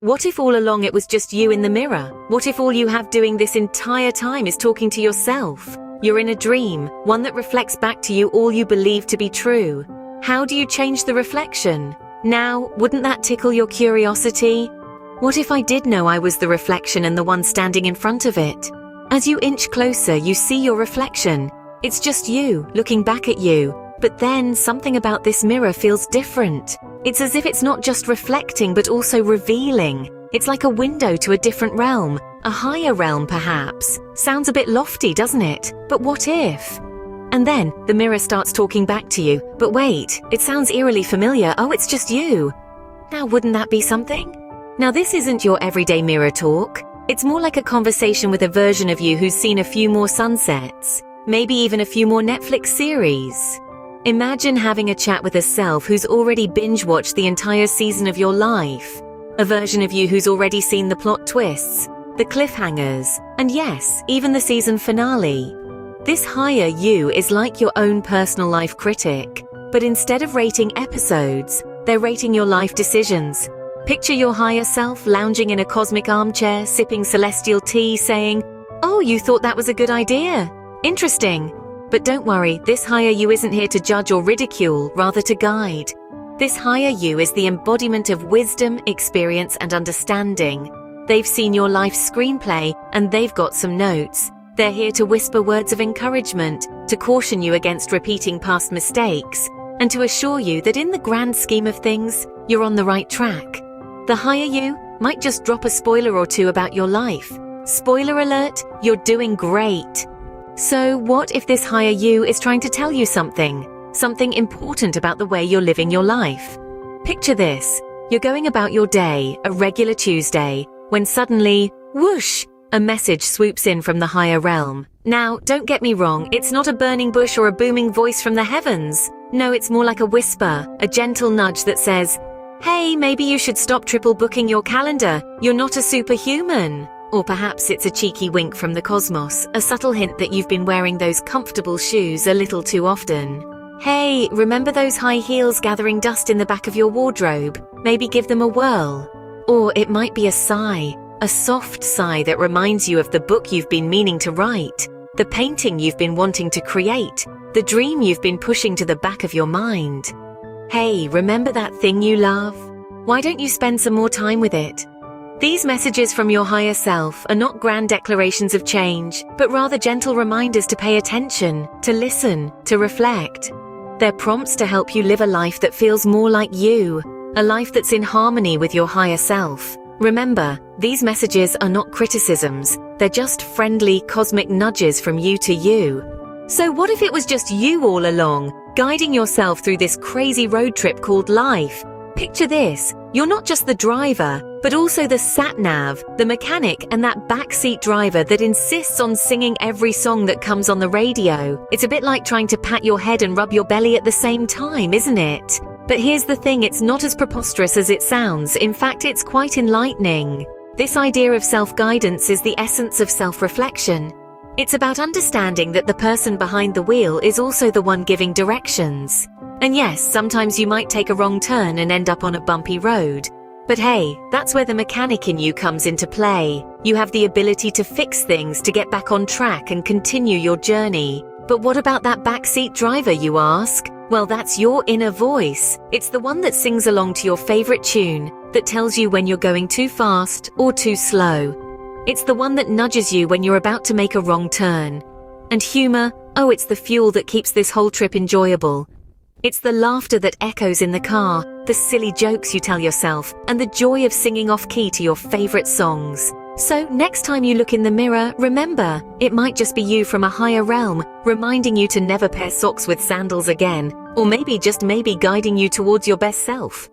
What if all along it was just you in the mirror? What if all you have doing this entire time is talking to yourself? You're in a dream, one that reflects back to you all you believe to be true. How do you change the reflection? Now, wouldn't that tickle your curiosity? What if I did know I was the reflection and the one standing in front of it? As you inch closer, you see your reflection. It's just you, looking back at you. But then, something about this mirror feels different. It's as if it's not just reflecting, but also revealing. It's like a window to a different realm, a higher realm perhaps. Sounds a bit lofty, doesn't it? But what if? And then, the mirror starts talking back to you. But wait, it sounds eerily familiar. Oh, it's just you. Now, wouldn't that be something? Now, this isn't your everyday mirror talk. It's more like a conversation with a version of you who's seen a few more sunsets, maybe even a few more Netflix series. Imagine having a chat with a self who's already binge-watched the entire season of your life. A version of you who's already seen the plot twists, the cliffhangers, and yes, even the season finale. This higher you is like your own personal life critic, but instead of rating episodes, they're rating your life decisions. Picture your higher self lounging in a cosmic armchair, sipping celestial tea, saying, "Oh, you thought that was a good idea? Interesting." But don't worry, this higher you isn't here to judge or ridicule, rather to guide. This higher you is the embodiment of wisdom, experience, and understanding. They've seen your life's screenplay, and they've got some notes. They're here to whisper words of encouragement, to caution you against repeating past mistakes, and to assure you that in the grand scheme of things, you're on the right track. The higher you might just drop a spoiler or two about your life. Spoiler alert, you're doing great. So what if this higher you is trying to tell you something important about the way you're living your life? Picture this. You're going about your day, a regular Tuesday, when suddenly, whoosh, a message swoops in from the higher realm. Now, don't get me wrong, it's not a burning bush or a booming voice from the heavens. No, it's more like a whisper, a gentle nudge that says, "Hey, maybe you should stop triple booking your calendar. You're not a superhuman." Or perhaps it's a cheeky wink from the cosmos, a subtle hint that you've been wearing those comfortable shoes a little too often. Hey, remember those high heels gathering dust in the back of your wardrobe? Maybe give them a whirl. Or it might be a sigh, a soft sigh that reminds you of the book you've been meaning to write, the painting you've been wanting to create, the dream you've been pushing to the back of your mind. Hey, remember that thing you love? Why don't you spend some more time with it? These messages from your higher self are not grand declarations of change, but rather gentle reminders to pay attention, to listen, to reflect. They're prompts to help you live a life that feels more like you, a life that's in harmony with your higher self. Remember, these messages are not criticisms, they're just friendly cosmic nudges from you to you. So what if it was just you all along, guiding yourself through this crazy road trip called life? Picture this, you're not just the driver, but also the sat-nav, the mechanic, and that backseat driver that insists on singing every song that comes on the radio. It's a bit like trying to pat your head and rub your belly at the same time, isn't it? But here's the thing, it's not as preposterous as it sounds. In fact, it's quite enlightening. This idea of self-guidance is the essence of self-reflection. It's about understanding that the person behind the wheel is also the one giving directions. And yes, sometimes you might take a wrong turn and end up on a bumpy road. But hey, that's where the mechanic in you comes into play. You have the ability to fix things, to get back on track and continue your journey. But what about that backseat driver, you ask? Well, that's your inner voice. It's the one that sings along to your favorite tune, that tells you when you're going too fast or too slow. It's the one that nudges you when you're about to make a wrong turn. And humor, oh, it's the fuel that keeps this whole trip enjoyable. It's the laughter that echoes in the car, the silly jokes you tell yourself, and the joy of singing off-key to your favorite songs. So next time you look in the mirror, remember, it might just be you from a higher realm, reminding you to never pair socks with sandals again, or maybe just maybe guiding you towards your best self.